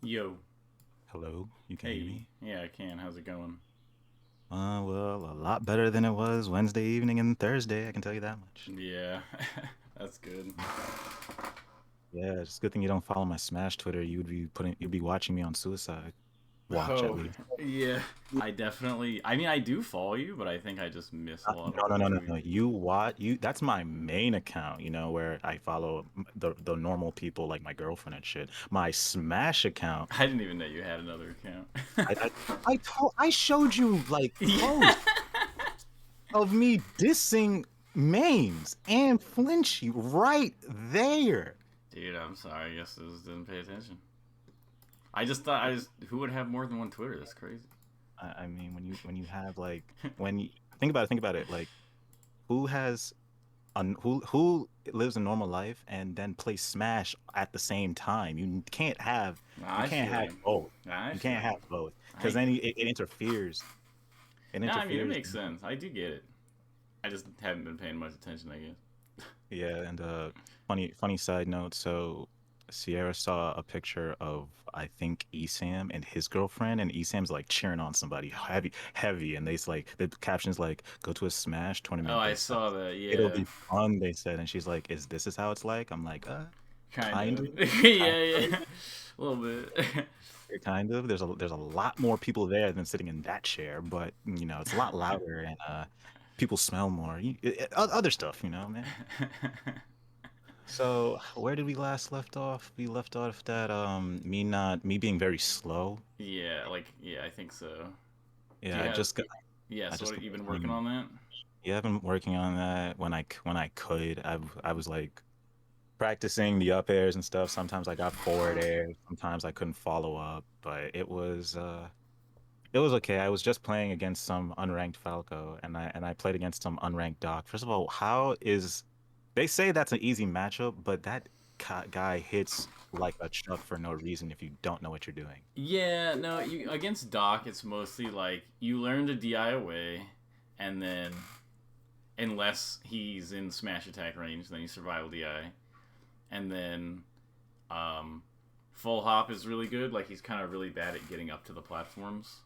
Yo. Hello, you can hear Hey. me? Yeah, I can. How's it going? Well, a lot better than it was Wednesday evening and Thursday, I can tell you that much. Yeah, that's good. Yeah, it's a good thing you don't follow my Smash Twitter. You'd be watching me on Suicide Watch at Oh, least. yeah. I definitely. I mean, I do follow you, but I think I just miss a lot of No, no, no, no, retweets. no. That's my main account, where I follow the normal people like my girlfriend and shit. My Smash account, I didn't even know you had another account. I showed you like Yeah. posts of me dissing mains and Flinchy right there. Dude, I'm sorry. I guess I just didn't pay attention. I just thought who would have more than one Twitter? That's crazy. I mean, when you have like when you think about it, like who has who lives a normal life and then plays Smash at the same time? Nah, You I can't feel have you. both. Nah, I You feel can't have you. both I because then get it. it interferes. It Nah, I mean, it interferes. makes sense. I do get it. I just haven't been paying much attention, I guess. Yeah, and funny side note. So Sierra saw a picture of I think Esam and his girlfriend, and Esam's like cheering on somebody heavy, and the captions like go to a Smash Oh, tournament. I They said saw that. it'll Yeah. be fun. They said, and she's like, "Is this how it's like?" I'm like, Kind kind of. of, kind Yeah, of, yeah. A little bit. kind of. There's a lot more people there than sitting in that chair, but it's a lot louder and people smell more. Other stuff, man. So where did we last left off? We left off that me being very slow. Yeah, like, yeah, I think so. Do Yeah, you I have, just got yeah, I so just what, got you been working playing. on that? Yeah, I've been working on that when I could. I was like practicing the up airs and stuff. Sometimes I got forward air, sometimes I couldn't follow up, but it was okay. I was just playing against some unranked Falco and I played against some unranked Doc. First of all, how is they say that's an easy matchup, but that guy hits like a truck for no reason if you don't know what you're doing. Yeah, no, you against Doc, it's mostly like you learn to DI away, and then unless he's in smash attack range, then you survival DI, and then um, full hop is really good. Like he's kind of really bad at getting up to the platforms,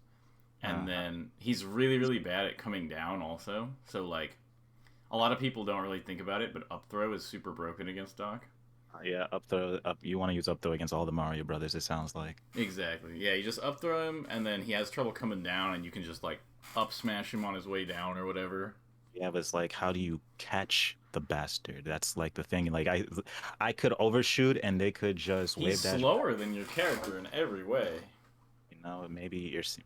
and Uh, then he's really really bad at coming down also. So like a lot of people don't really think about it, but up throw is super broken against Doc. yeah, up throw up. You want to use up throw against all the Mario brothers. It sounds like. Exactly. Yeah, you just up throw him, and then he has trouble coming down, and you can just like up smash him on his way down or whatever. Yeah, but it's like, how do you catch the bastard? That's like the thing. Like I could overshoot and they could just He's wave dash. slower than your character in every way.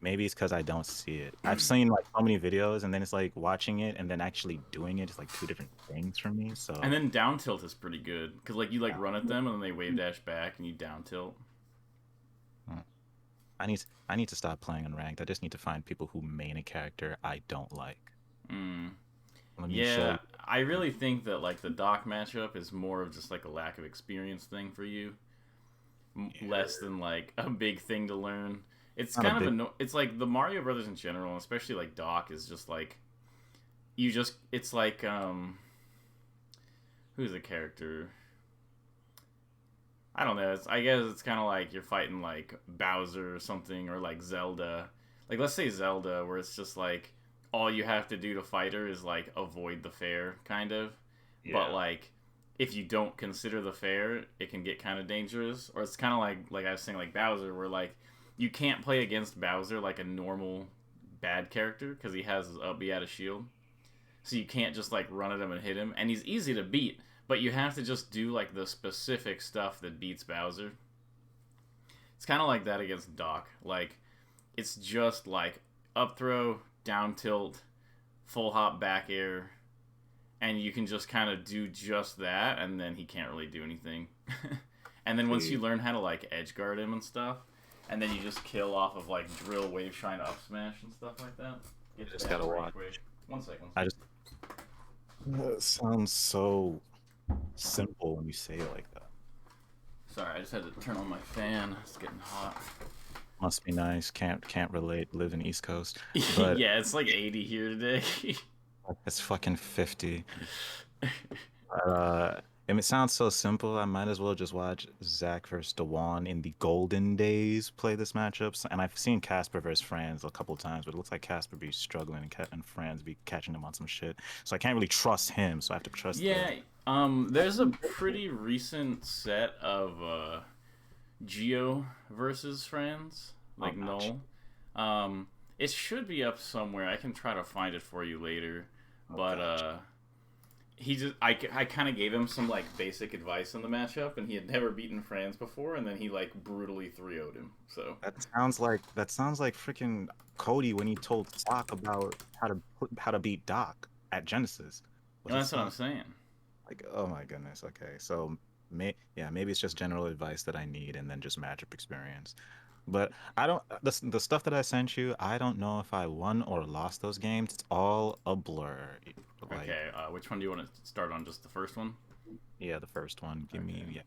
Maybe it's because I don't see it. I've seen like so many videos, and then it's like watching it and then actually doing it is like two different things for me. And So then down tilt is pretty good because like you like run at them and then they wave dash back and you down tilt. uh, I need to stop playing unranked. I just need to find people who main a character I don't like. Mm. Let me show Yeah, you. I really think that like the Doc matchup is more of just like a lack of experience thing for you, less Yeah, than like a big thing to learn. It's not a kind of big. it's like the Mario Brothers in general, and especially like Doc is just like you just it's like who's the character? I don't know. I guess it's kind of like you're fighting like Bowser or something, or like Zelda. Like let's say Zelda, where it's just like all you have to do to fight her is like avoid the fair, kind of. But Yeah. like if you don't consider the fair, it can get kind of dangerous. Or it's kind of like I was saying, like Bowser, where like you can't play against Bowser like a normal bad character because he has a be out of shield. So you can't just like run at him and hit him, and he's easy to beat. But you have to just do like the specific stuff that beats Bowser. It's kind of like that against Doc. Like it's just like up throw, down tilt, full hop, back air, and you can just kind of do just that, and then he can't really do anything. And then once you See, learn how to like edge guard him and stuff, and then you just kill off of like drill wave trying to up smash and stuff like that. you Get just that gotta pretty watch. quick. One second. I just It sounds so simple when you say it like that. Sorry, I just had to turn on my fan. It's getting hot. Must be nice. Can't relate. Live in East Coast, but Yeah, it's like 80 here today. it's fucking 50. Uh, And it sounds so simple. I might as well just watch Zach versus Dewan in the golden days play this matchup. And I've seen Casper versus Franz a couple times, but it looks like Casper be struggling and, and Franz be catching him on some shit. So I can't really trust him. So I have to trust the. Yeah, there's a pretty recent set of Geo versus Friends, Oh, like not Null. It should be up somewhere. I can try to find it for you later. oh But gosh. he just I kind of gave him some like basic advice in the matchup, and he had never beaten Franz before, and then he like brutally 3-0'd him. So That sounds like freaking Cody when he told Sock about how to beat Doc at Genesis. Was it that's what I'm Sock? saying. Like, oh my goodness. Okay, so yeah, maybe it's just general advice that I need, and then just matchup experience. But I don't the stuff that I sent you. I don't know if I won or lost those games. It's all a blur. Like, Okay, which one do you want to start on? Just the first one? yeah, the first one. Give me Okay. yeah.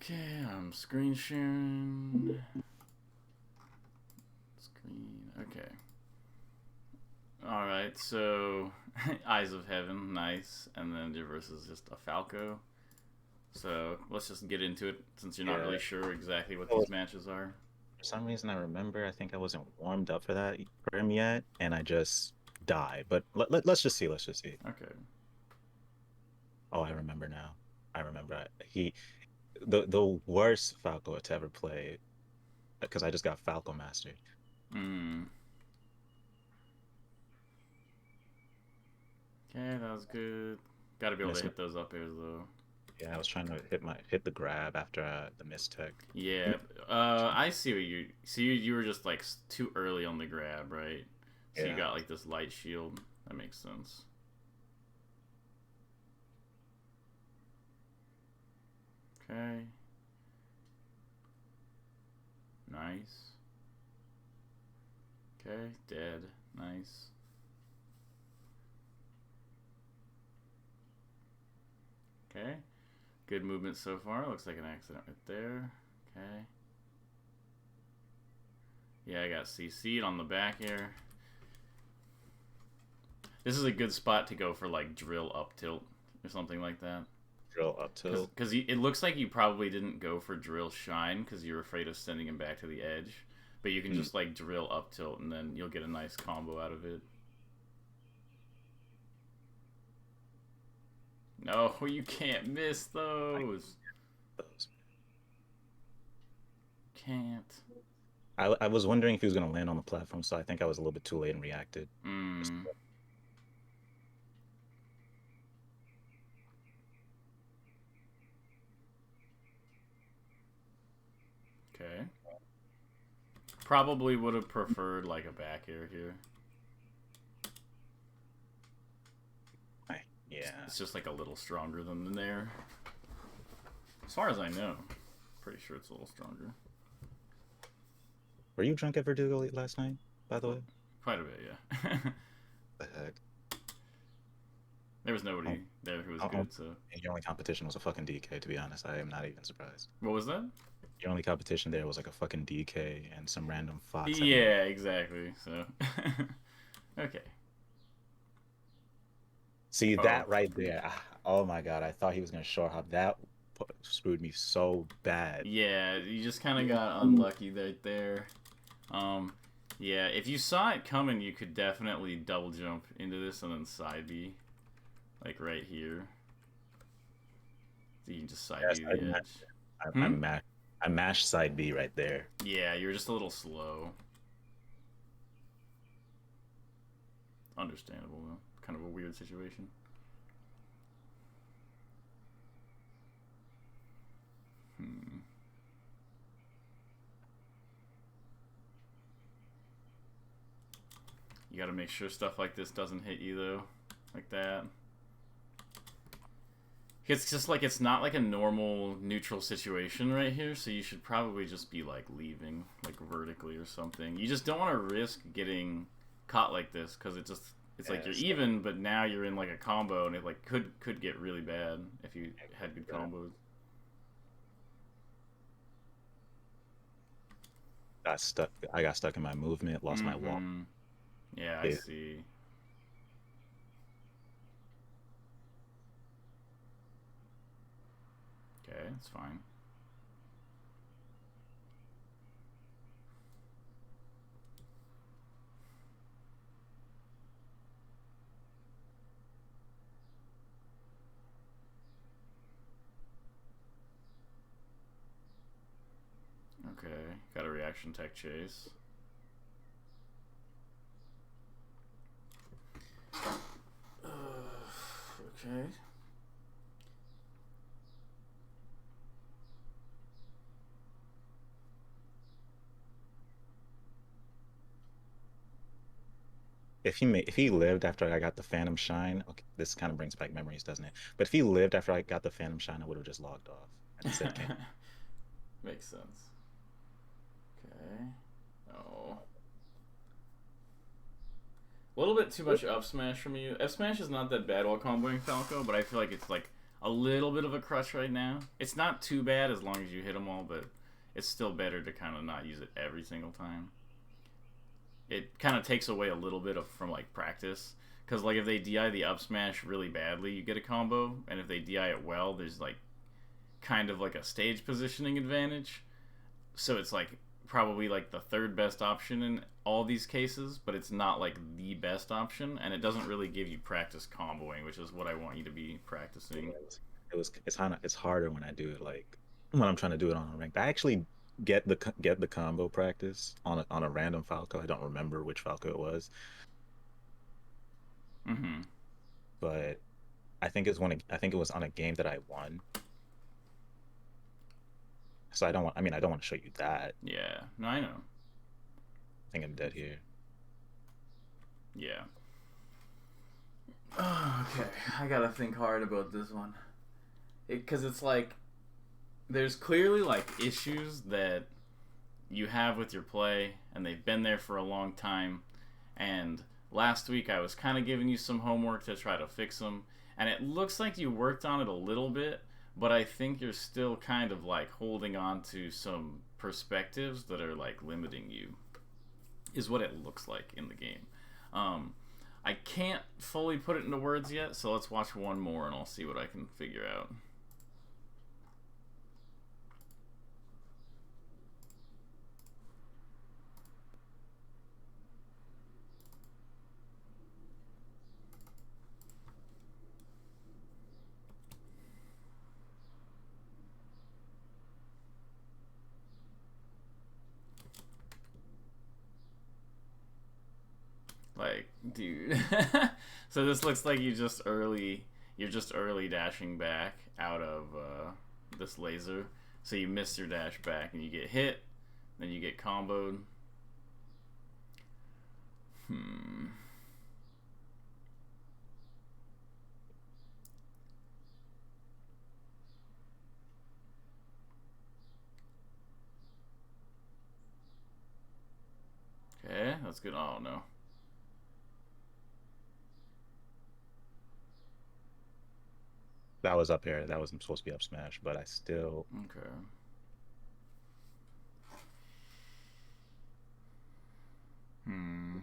Okay, I'm screen sharing. Screen. Okay. All right. So, Eyes of Heaven, nice, and then your versus is just a Falco. So let's just get into it, since you're not Yeah. really sure exactly what For these matches are. some reason, I remember. I think I wasn't warmed up for him yet, and I just died. But let's just see. Let's just see. Okay. Oh, I remember now. I remember. The worst Falco to ever play because I just got Falco mastered. Hmm. Okay, that was good. Got to be able to Miss. hit those up airs though. Yeah, I was trying to hit the grab after the mistech. Yeah. I see what you see. You were just like too early on the grab, right? So you Yeah, got like this light shield. That makes sense. Okay. Nice. Okay, dead. Nice. Okay. Good movement so far. Looks like an accident right there. Okay. Yeah, I got CC'd on the back air. This is a good spot to go for like drill up tilt or something like that. drill up tilt. Because it looks like you probably didn't go for drill shine because you're afraid of sending him back to the edge. But you can Mm. just like drill up tilt and then you'll get a nice combo out of it. No, you can't miss Like those. those. Can't. I was wondering if he was gonna land on the platform, so I think I was a little bit too late and reacted. Mm. Okay. Probably would have preferred like a back air here. Yeah. It's just like a little stronger than the Nair. As far as I know. Pretty sure it's a little stronger. Were you drunk at Verdugo last night, by the Well, way? quite a bit, yeah. The heck? There was Oh, nobody there who was oh, oh. good, so. And your only competition was a fucking DK, to be honest. I am not even surprised. What was that? Your only competition there was like a fucking DK and some random Fox at me. Yeah, exactly. So. Okay. See Oh. that right there. Oh my God. I thought he was gonna short hop. That screwed me so bad. Yeah, you just kind of got unlucky right there. Um, yeah, if you saw it coming, you could definitely double jump into this and then side B, like right here. So you can just side Yes, B the edge. I, I Hmm? mashed I mashed side B right there. Yeah, you're just a little slow. Understandable though. Kind of a weird situation. Hmm. You gotta make sure stuff like this doesn't hit you though, like that. It's just like it's not like a normal neutral situation right here, so you should probably just be like leaving, like vertically or something. You just don't want to risk getting caught like this because it's like you're Yes. even, but now you're in like a combo and it like could get really bad if you had good combos. Got stuck. I got stuck in my movement, lost my wall. Yeah, I Yeah. see. that's fine. Okay, got a reaction tech chase. Okay. If he lived after I got the Phantom Shine, okay, this kind of brings back memories, doesn't it? But if he lived after I got the Phantom Shine, I would have just logged off and said, "Can Makes sense. Okay. Oh. A little bit too much up smash from you. F smash is not that bad while comboing Falco, but I feel like it's like a little bit of a crutch right now. It's not too bad as long as you hit them all, but it's still better to kind of not use it every single time. It kind of takes away a little bit of from like practice, because like if they DI the up smash really badly, you get a combo, and if they DI it well, there's like kind of like a stage positioning advantage. So it's like probably like the third best option in all these cases, but it's not like the best option, and it doesn't really give you practice comboing, which is what I want you to be practicing. it's harder when I do it like when I'm trying to do it on a ranked. I actually get the combo practice on a random Falco. I don't remember which Falco it was, Mm-hmm. but I think it was on a game that I won. So I don't want to show you that. Yeah. No, I know. I think I'm dead here. Yeah. Oh, okay, I gotta think hard about this one. Because it's like, there's clearly like issues that you have with your play, and they've been there for a long time. And last week I was kind of giving you some homework to try to fix them, and it looks like you worked on it a little bit, but I think you're still kind of like holding on to some perspectives that are like limiting you, is what it looks like in the game. Um, I can't fully put it into words yet, so let's watch one more and I'll see what I can figure out. Like, dude. So this looks like you're just early dashing back out of this laser. So you miss your dash back and you get hit, then you get comboed. Hmm. Okay, that's good. Oh no. That was up here. That wasn't supposed to be up smash, but I still Okay. Hmm.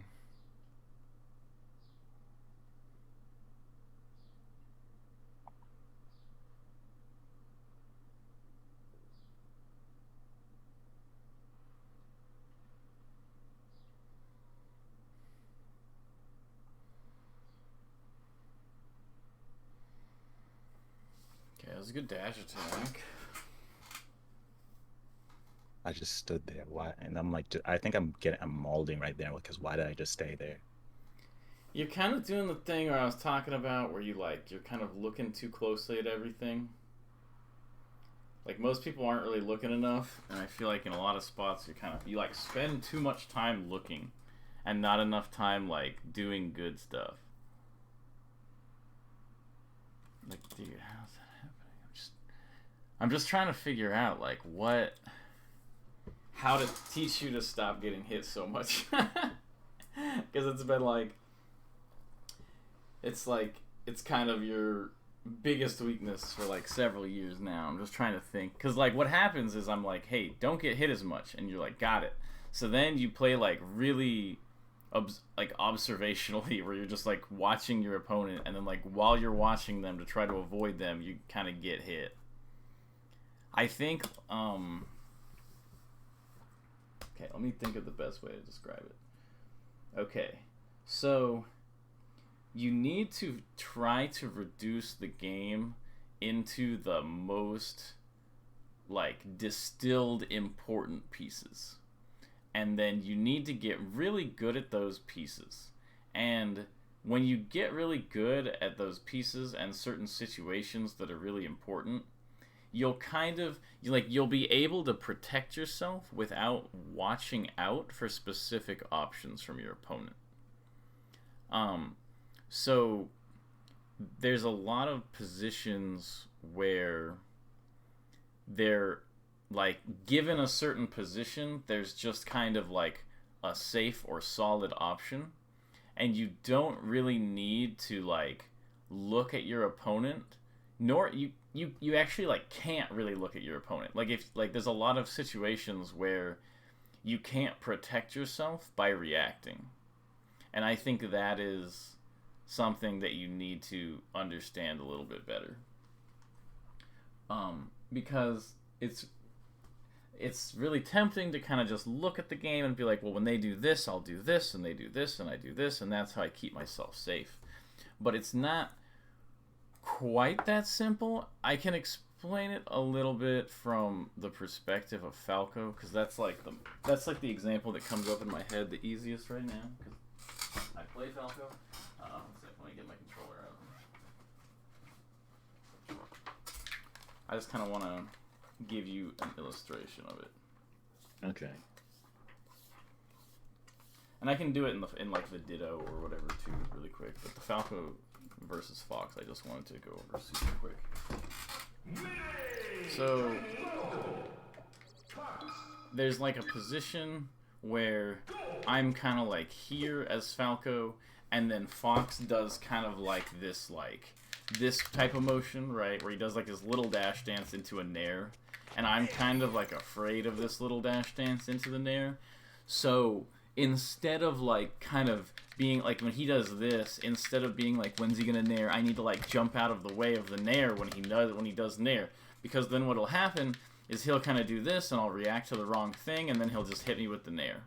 Okay, that was a good dash attack. I just stood there. Why? And I'm like, I think I'm molding right there because why did I just stay there? You're kind of doing the thing where I was talking about, where you're kind of looking too closely at everything. Like most people aren't really looking enough, and I feel like in a lot of spots you like spend too much time looking, and not enough time like doing good stuff. Like, dude, how's that happening? I'm just trying to figure out like how to teach you to stop getting hit so much, because it's been like it's kind of your biggest weakness for like several years now. I'm just trying to think, because like what happens is I'm like, hey, don't get hit as much, and you're like, got it. So then you play like really like observationally, where you're just like watching your opponent, and then like while you're watching them to try to avoid them, you kind of get hit. I think okay, let me think of the best way to describe it. Okay. So you need to try to reduce the game into the most like distilled important pieces. And then you need to get really good at those pieces. And when you get really good at those pieces and certain situations that are really important, you'll kind of you'll be able to protect yourself without watching out for specific options from your opponent. So there's a lot of positions where they're like given a certain position, there's just kind of like a safe or solid option, and you don't really need to like look at your opponent, nor you actually like can't really look at your opponent. Like if like there's a lot of situations where you can't protect yourself by reacting. And I think that is something that you need to understand a little bit better. Because it's really tempting to kind of just look at the game and be like, well, when they do this, I'll do this, and they do this, and I do this, and that's how I keep myself safe. But it's not quite that simple. I can explain it a little bit from the perspective of Falco, because that's like the example that comes up in my head the easiest right now. Because I play Falco. Let me get my controller out. I just kind of want to give you an illustration of it. Okay. And I can do it in like the Ditto or whatever too, really quick. But the Falco versus Fox, I just wanted to go over super quick. So there's like a position where I'm kind of like here as Falco, and then Fox does kind of like this type of motion, right, where he does like his little dash dance into a nair, and I'm kind of like afraid of this little dash dance into the nair. So instead of like kind of being like when he does this, instead of being like when's he gonna nair, I need to like jump out of the way of the nair when he does nair, because then what'll happen is he'll kind of do this and I'll react to the wrong thing, and then he'll just hit me with the nair.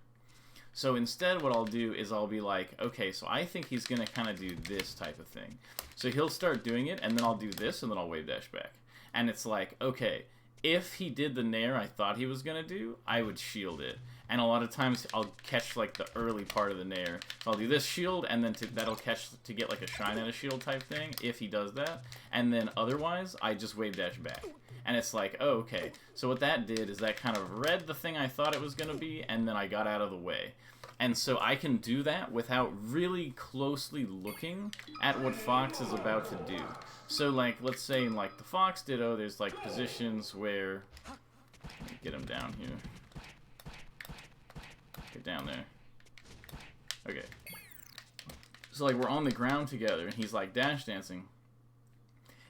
So instead what I'll do is I'll be like, okay, so I think he's going to kind of do this type of thing. So he'll start doing it, and then I'll do this, and then I'll wave dash back. And it's like, okay, if he did the nair I thought he was going to do, I would shield it. And a lot of times I'll catch like the early part of the nair. So I'll do this shield, and then that'll catch to get like a shine at a shield type thing, if he does that. And then otherwise, I just wave dash back. And it's like, oh, okay. So what that did is that kind of read the thing I thought it was going to be, and then I got out of the way. And so I can do that without really closely looking at what Fox is about to do. So like, let's say in like the Fox Ditto, there's like positions where, let me get him down here. Get down there. Okay. So like we're on the ground together, and he's like dash dancing.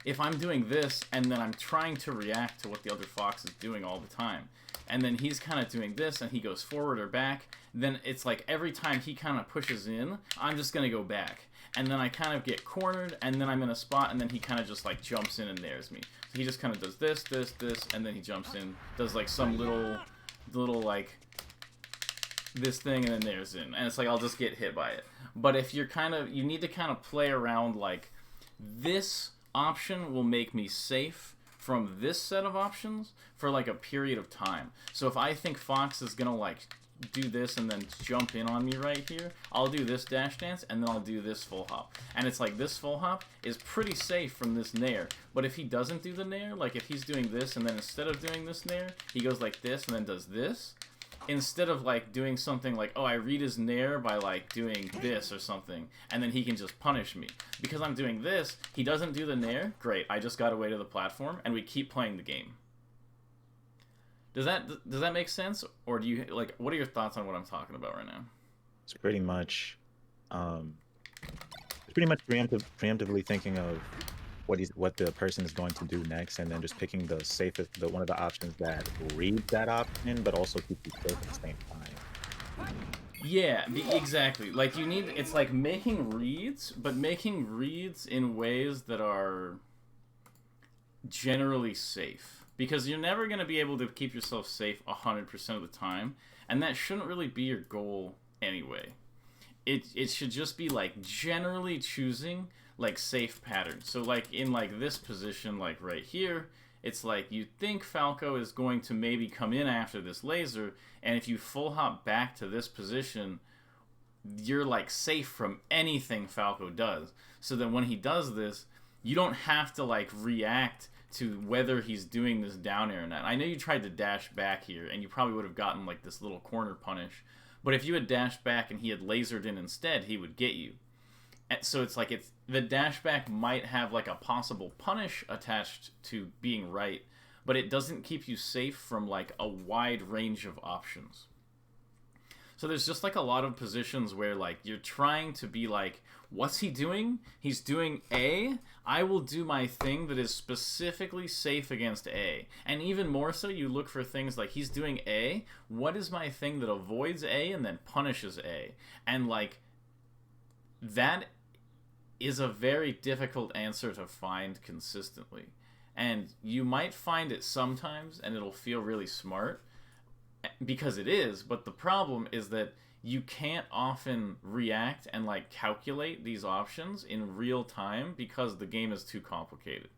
If I'm doing this, and then I'm trying to react to what the other Fox is doing all the time, and then he's kind of doing this, and he goes forward or back, then it's like every time he kind of pushes in, I'm just going to go back. And then I kind of get cornered, and then I'm in a spot, and then he kind of just like jumps in and nairs me. So he just kind of does this, and then he jumps in, does like some little like this thing, and then nairs in. And it's like I'll just get hit by it. But if you're you need to kind of play around like, this option will make me safe from this set of options for like a period of time. So if I think Fox is gonna like do this and then jump in on me right here, I'll do this dash dance, and then I'll do this full hop. And it's like this full hop is pretty safe from this nair. But if he doesn't do the nair, like if he's doing this and then instead of doing this nair, he goes like this and then does this, instead of like doing something like, oh, I read his nair by like doing this or something, and then he can just punish me. Because I'm doing this, he doesn't do the nair, great, I just got away to the platform, and we keep playing the game. Does that make sense? Or do you, like, what are your thoughts on what I'm talking about right now? It's pretty much preemptively thinking of what the person is going to do next, and then just picking the safest, one of the options that reads that option, but also keeps you safe at the same time. Yeah, exactly. Like it's like making reads, but making reads in ways that are generally safe. because you're never going to be able to keep yourself safe 100% of the time, and that shouldn't really be your goal anyway. It should just be like generally choosing like safe patterns. So like in like this position, like right here, it's like you think Falco is going to maybe come in after this laser, and if you full hop back to this position, you're like safe from anything Falco does. So then when he does this, you don't have to like react to whether he's doing this down air or not. I know you tried to dash back here, and you probably would have gotten like this little corner punish, but if you had dashed back and he had lasered in instead, he would get you. And so it's like the dash back might have like a possible punish attached to being right, but it doesn't keep you safe from like a wide range of options. So there's just like a lot of positions where like you're trying to be like, what's he doing? He's doing A. I will do my thing that is specifically safe against A. And even more so, you look for things like he's doing A. What is my thing that avoids A and then punishes A? And like that is a very difficult answer to find consistently. And you might find it sometimes and it'll feel really smart, because it is, but the problem is that you can't often react and like calculate these options in real time because the game is too complicated.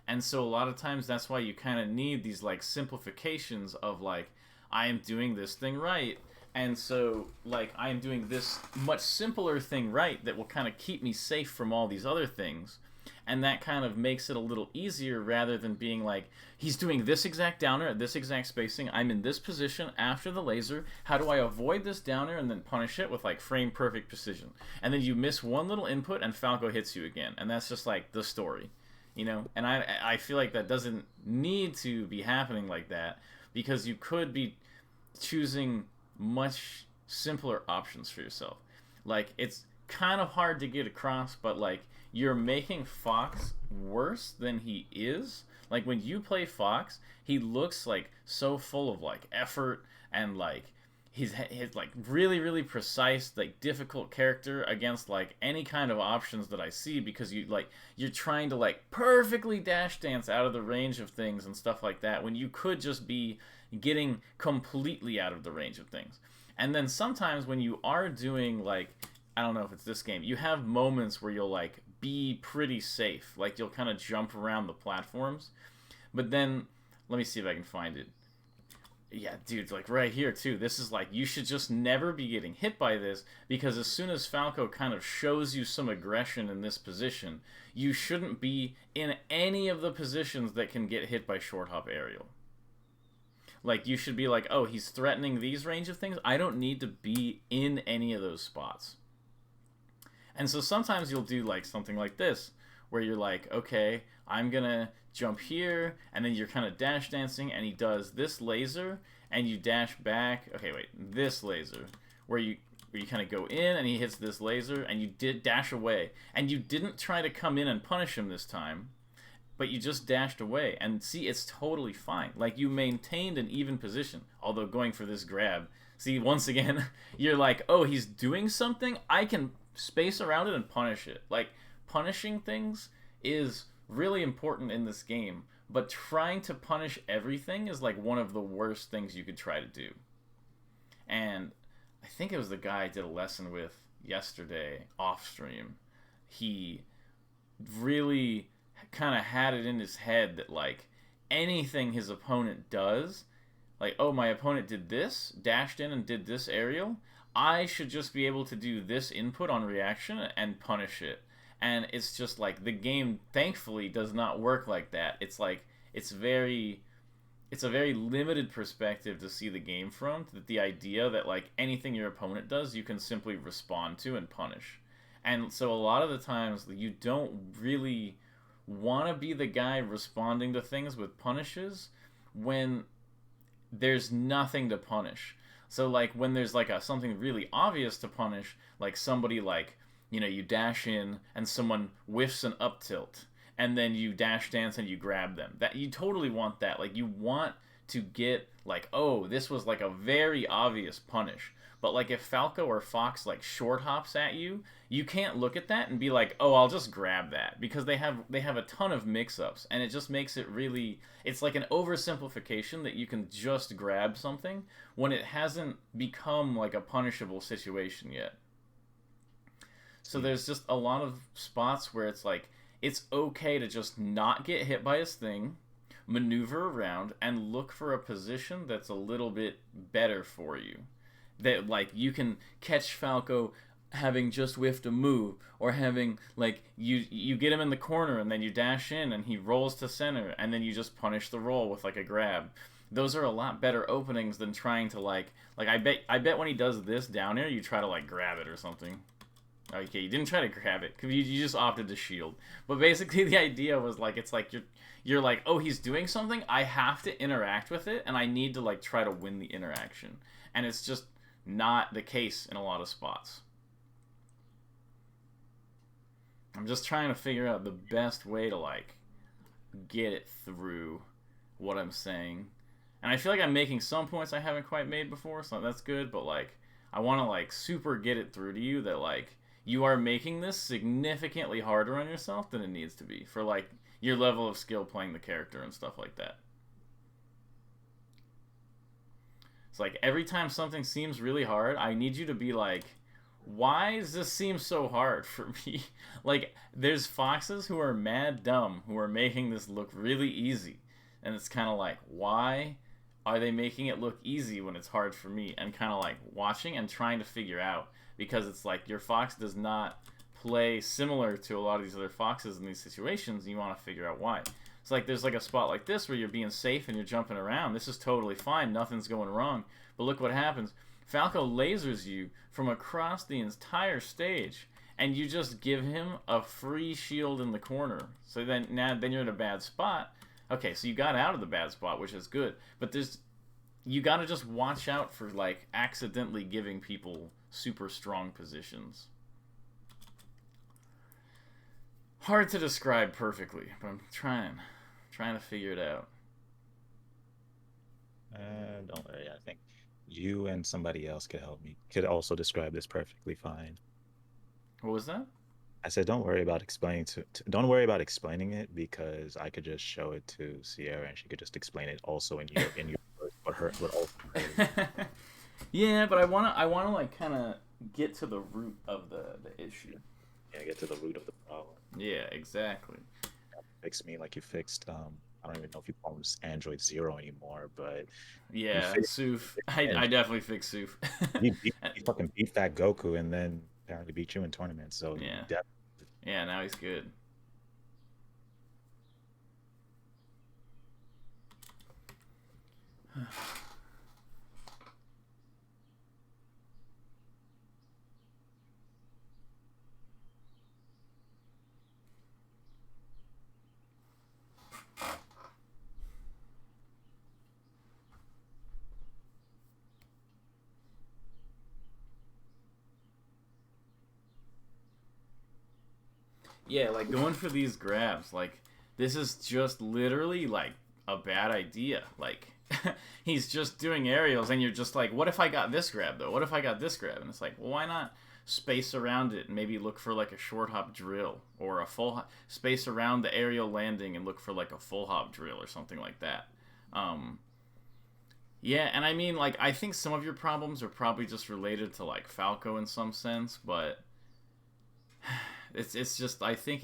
And so a lot of times that's why you kind of need these like simplifications of like, I am doing this thing right, and so like I am doing this much simpler thing right that will kind of keep me safe from all these other things. And that kind of makes it a little easier rather than being like, he's doing this exact downer at this exact spacing, I'm in this position after the laser, how do I avoid this downer and then punish it with like frame perfect precision? And then you miss one little input and Falco hits you again. And that's just like the story, you know? And I feel like that doesn't need to be happening like that, because you could be choosing much simpler options for yourself. Like, it's kind of hard to get across, but like, you're making Fox worse than he is. Like when you play Fox, he looks like so full of like effort and like he's like really precise, like difficult character against like any kind of options that I see, because you're trying to like perfectly dash dance out of the range of things and stuff like that, when you could just be getting completely out of the range of things. And then sometimes when you are doing like, I don't know if it's this game, you have moments where you'll like be pretty safe. Like you'll kind of jump around the platforms. But then, let me see if I can find it. Yeah, dude, like right here too. This is like, you should just never be getting hit by this, because as soon as Falco kind of shows you some aggression in this position, you shouldn't be in any of the positions that can get hit by short hop aerial. Like, you should be like, oh, he's threatening these range of things. I don't need to be in any of those spots. And so sometimes you'll do like something like this, where you're like, okay, I'm gonna jump here, and then you're kind of dash dancing, and he does this laser, and you dash back. Okay, wait, this laser, where you kind of go in, and he hits this laser, and you did dash away, and you didn't try to come in and punish him this time, but you just dashed away, and see, it's totally fine. Like, you maintained an even position, although going for this grab. See, once again, you're like, oh, he's doing something, I can space around it and punish it. Like, punishing things is really important in this game, but trying to punish everything is like one of the worst things you could try to do. And I think it was the guy I did a lesson with yesterday off stream. He really kind of had it in his head that like anything his opponent does, like, oh, my opponent did this, dashed in and did this aerial, I should just be able to do this input on reaction and punish it. And it's just like, the game thankfully does not work like that. It's like, it's a very limited perspective to see the game from, that the idea that like anything your opponent does, you can simply respond to and punish. And so a lot of the times you don't really want to be the guy responding to things with punishes when there's nothing to punish. So like when there's like something really obvious to punish, like somebody like, you know, you dash in and someone whiffs an up tilt, and then you dash dance and you grab them. That you totally want that. Like, you want to get like, oh, this was like a very obvious punish. But like if Falco or Fox like short hops at you, you can't look at that and be like, oh, I'll just grab that, because they have a ton of mix-ups, and it just makes it really, it's like an oversimplification that you can just grab something when it hasn't become like a punishable situation yet. So there's just a lot of spots where it's like it's okay to just not get hit by his thing, maneuver around, and look for a position that's a little bit better for you. That like you can catch Falco having just whiffed a move, or having like you get him in the corner and then you dash in and he rolls to center and then you just punish the roll with like a grab. Those are a lot better openings than trying to like I bet when he does this down air you try to like grab it or something. Okay, you didn't try to grab it because you just opted to shield. But basically the idea was like it's like you're like, oh, he's doing something, I have to interact with it and I need to like try to win the interaction. And it's just not the case in a lot of spots. I'm just trying to figure out the best way to like get it through what I'm saying. And I feel like I'm making some points I haven't quite made before, so that's good, but like I want to like super get it through to you that like you are making this significantly harder on yourself than it needs to be for like your level of skill playing the character and stuff like that. It's like every time something seems really hard, I need you to be like, why does this seem so hard for me? Like, there's foxes who are mad dumb who are making this look really easy. And it's kind of like, why are they making it look easy when it's hard for me? And kind of like watching and trying to figure out. Because it's like, your fox does not play similar to a lot of these other foxes in these situations, and you want to figure out why. It's like there's like a spot like this where you're being safe and you're jumping around. This is totally fine. Nothing's going wrong. But look what happens. Falco lasers you from across the entire stage, and you just give him a free shield in the corner. So then you're in a bad spot. Okay, so you got out of the bad spot, which is good. But you got to just watch out for like accidentally giving people super strong positions. Hard to describe perfectly, but I'm trying to figure it out. Don't worry. I think you and somebody else could also describe this perfectly fine. What was that? I said, don't worry about don't worry about explaining it, because I could just show it to Sierra and she could just explain it also in your words, but also her. Yeah, but I wanna like kind of get to the root of the issue. Yeah, get to the root of the problem. Yeah, exactly. Fix me like you fixed. I don't even know if you call this Android Zero anymore, but yeah, Soof. I definitely fixed Soof. he fucking beat Fat Goku and then apparently beat you in tournaments. So yeah, yeah, now he's good. Yeah, like going for these grabs, like this is just literally like a bad idea. Like he's just doing aerials and you're just like, what if I got this grab though? What if I got this grab? And it's like, well, why not space around it and maybe look for like a short hop drill, or a full hop, space around the aerial landing and look for like a full hop drill or something like that. Yeah, and I mean, like, I think some of your problems are probably just related to like Falco in some sense, but it's just, I think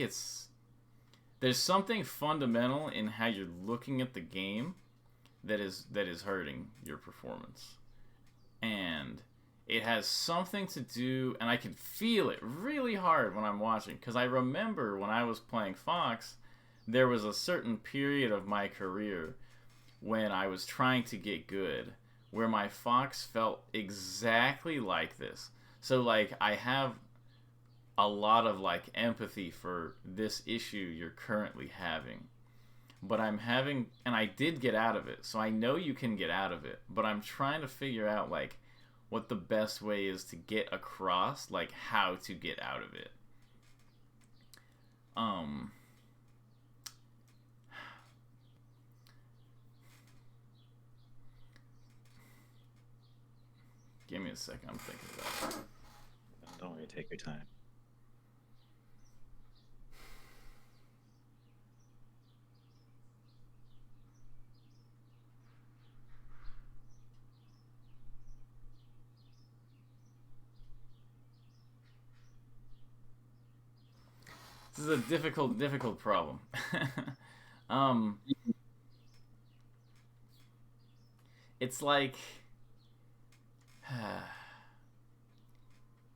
there's something fundamental in how you're looking at the game that is hurting your performance. And it has something to do, and I can feel it really hard when I'm watching, because I remember when I was playing Fox, there was a certain period of my career when I was trying to get good where my Fox felt exactly like this. So like I have a lot of like empathy for this issue you're currently having, but I'm having, and I did get out of it, so I know you can get out of it, but I'm trying to figure out like what the best way is to get across, like how to get out of it. Give me a second. I'm thinking about it. Don't worry, take your time. This is a difficult problem. um, it's like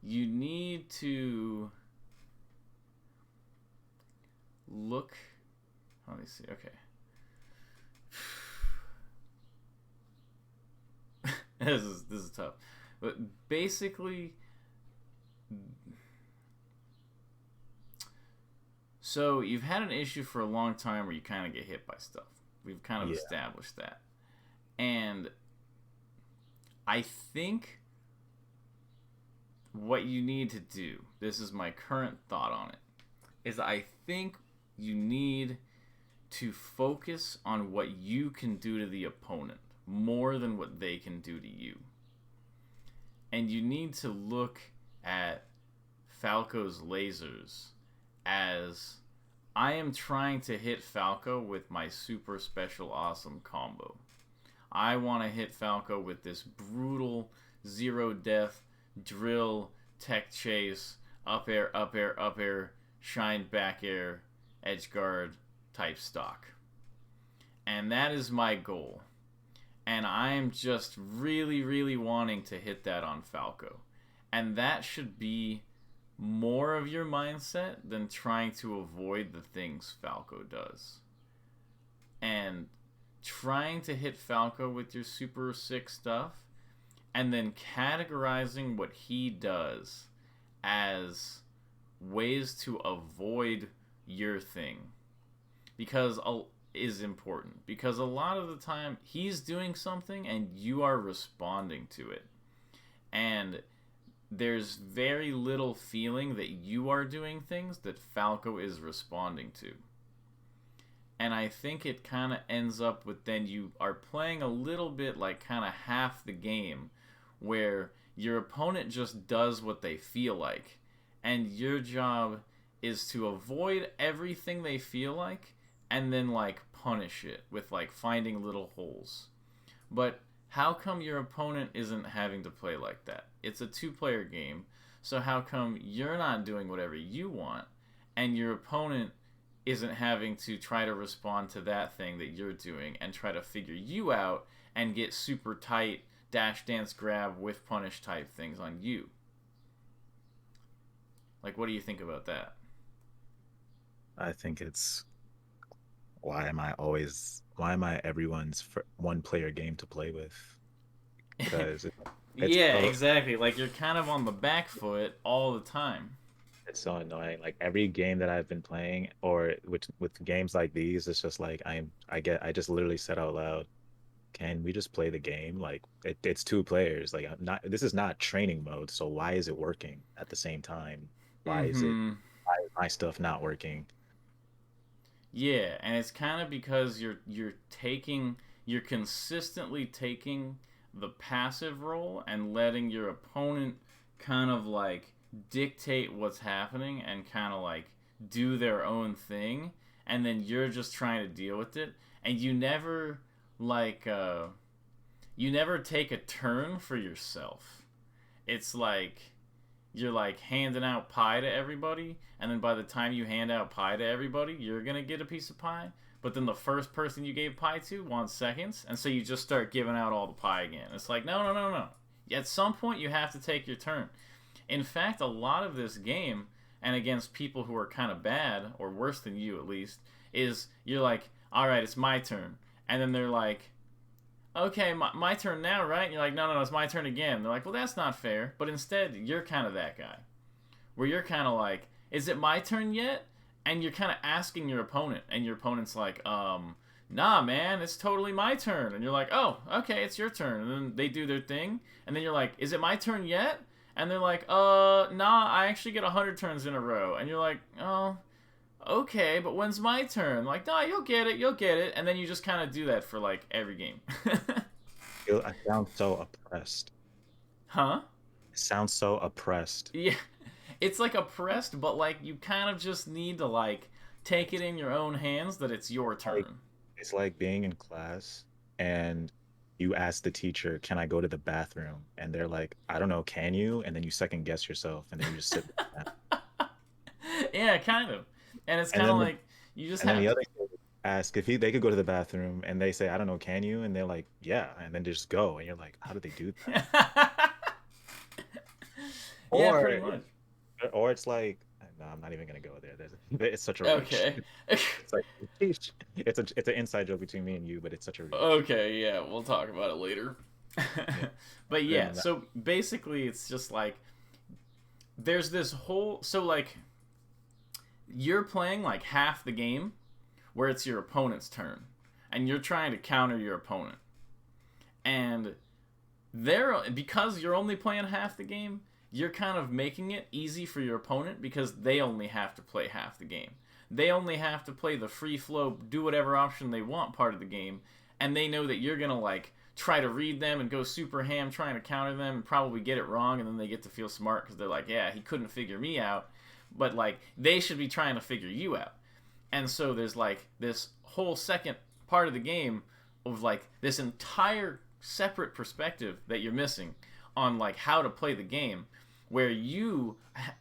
you need to look. Let me see. Okay. This is tough, but basically, so you've had an issue for a long time where you kind of get hit by stuff. We've kind of established that, and I think what you need to do, this is my current thought on it, is I think you need to focus on what you can do to the opponent more than what they can do to you. And you need to look at Falco's lasers as I am trying to hit Falco with my super special awesome combo. I want to hit Falco with this brutal zero death drill tech chase up air up air up air shine back air edge guard type stock. And that is my goal. And I'm just really wanting to hit that on Falco. And that should be more of your mindset than trying to avoid the things Falco does. And trying to hit Falco with your super sick stuff, and then categorizing what he does as ways to avoid your thing. Because is important, because a lot of the time he's doing something and you are responding to it, and there's very little feeling that you are doing things that Falco is responding to. And I think it kind of ends up with then you are playing a little bit like kind of half the game, where your opponent just does what they feel like, and your job is to avoid everything they feel like and then like punish it with like finding little holes. But how come your opponent isn't having to play like that? It's a two-player game, so how come you're not doing whatever you want and your opponent isn't having to try to respond to that thing that you're doing and try to figure you out and get super tight dash dance grab whiff punish type things on you? Like, what do you think about that? I think it's why am I everyone's one player game to play with? Because it's Yeah, so, exactly. Like, you're kind of on the back foot all the time. it's so annoying. Like every game that I've been playing, or with games like these, it's just like I just literally said out loud, can we just play the game? Like it's two players. Like I'm not this is not training mode, so why is it working at the same time? Mm-hmm. Why is my stuff not working? Yeah, and it's kind of because you're consistently taking the passive role and letting your opponent kind of like dictate what's happening and kind of like do their own thing, and then you're just trying to deal with it, and like you never take a turn for yourself. It's like you're like handing out pie to everybody, and then by the time you hand out pie to everybody, you're gonna get a piece of pie. But then the first person you gave pie to wants seconds, and so you just start giving out all the pie again. It's like, no. At some point, you have to take your turn. In fact, a lot of this game, and against people who are kind of bad, or worse than you at least, is you're like, all right, it's my turn. And then they're like, okay, my turn now, right? And you're like, no, it's my turn again. They're like, well, that's not fair. But instead, you're kind of that guy, where you're kind of like, is it my turn yet? And you're kind of asking your opponent, and your opponent's like, nah, man, it's totally my turn. And you're like, oh, okay, it's your turn. And then they do their thing, and then you're like, is it my turn yet? And they're like, nah, I actually get 100 turns in a row. And you're like, oh, okay, but when's my turn? Like, nah, you'll get it. And then you just kind of do that for like every game. I sound so oppressed. Huh? It sounds so oppressed. Yeah, it's like oppressed, but like you kind of just need to like take it in your own hands that it's your Like turn. it's like being in class and you ask the teacher, "Can I go to the bathroom?" And they're like, "I don't know, can you?" And then you second guess yourself, and then you just sit down. Yeah, kind of. And it's And kind of then like you just and then have the to. other kid ask if they could go to the bathroom, and they say, "I don't know, can you?" And they're like, "Yeah," and then they just go, and you're like, "How did they do that?" Yeah, Or pretty much. or it's like, no, I'm not even gonna go there. It's such a reach. Okay. It's like it's an inside joke between me and you, but it's such a reach. Okay, yeah, we'll talk about it later. Yeah. But Other yeah, than that, so basically it's just like there's this whole so like you're playing like half the game where it's your opponent's turn and you're trying to counter your opponent. And they're because you're only playing half the game, you're kind of making it easy for your opponent because they only have to play half the game. They only have to play the free flow, do whatever option they want part of the game, and they know that you're gonna like try to read them and go super ham trying to counter them and probably get it wrong, and then they get to feel smart because they're like, yeah, he couldn't figure me out, but like they should be trying to figure you out. And so there's like this whole second part of the game of like this entire separate perspective that you're missing on like how to play the game where you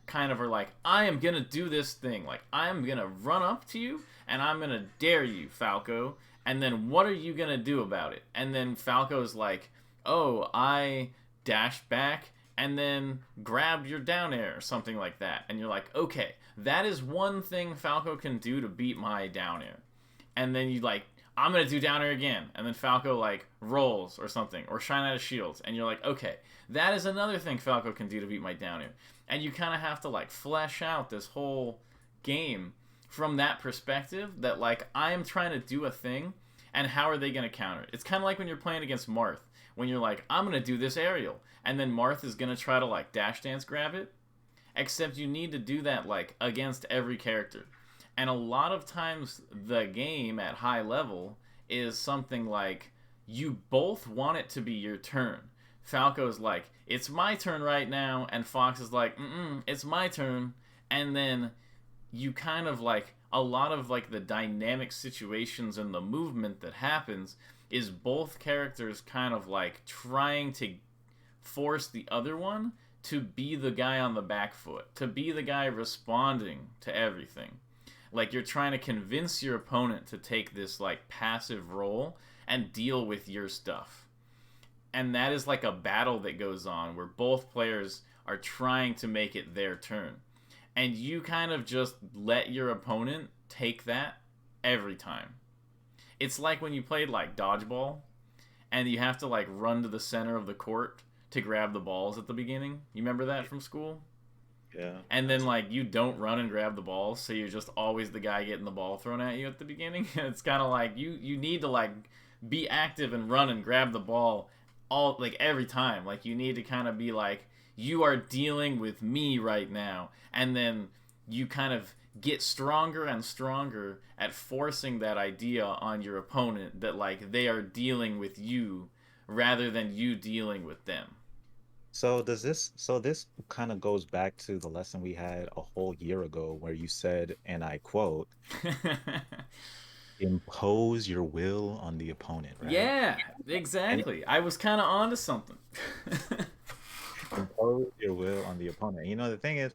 kind of are like I am going to do this thing, like I'm going to run up to you and I'm going to dare you, Falco, and then what are you going to do about it? And then Falco's like, "Oh, I dashed back and then grabbed your down air," or something like that. And you're like, "Okay, that is one thing Falco can do to beat my down air." And then you like, "I'm gonna do down air again," and then Falco like rolls or something, or shine out of shields, and you're like, "Okay, that is another thing Falco can do to beat my down air." And you kind of have to like flesh out this whole game from that perspective that like I am trying to do a thing, and how are they gonna counter it? It's kind of like when you're playing against Marth, when you're like, "I'm gonna do this aerial," and then Marth is gonna try to like dash dance grab it, except you need to do that like against every character. And a lot of times the game at high level is something like you both want it to be your turn. Falco's like, "It's my turn right now," and Fox is like, "It's my turn." And then you kind of like a lot of like the dynamic situations and the movement that happens is both characters kind of like trying to force the other one to be the guy on the back foot, to be the guy responding to everything. Like you're trying to convince your opponent to take this like passive role and deal with your stuff. And that is like a battle that goes on where both players are trying to make it their turn. And you kind of just let your opponent take that every time. It's like when you played like dodgeball and you have to like run to the center of the court to grab the balls at the beginning. You remember that from school? yeah, And then like you don't run and grab the balls, so you're just always the guy getting the ball thrown at you at the beginning. It's kind of like you need to like be active and run and grab the ball all like every time. Like you need to kind of be like you are dealing with me right now, and then you kind of get stronger and stronger at forcing that idea on your opponent that like they are dealing with you rather than you dealing with them. So this kind of goes back to the lesson we had a whole year ago where you said, and I quote, impose your will on the opponent, right? Yeah, And exactly. I was kind of onto something. impose your will on the opponent. You know, the thing is,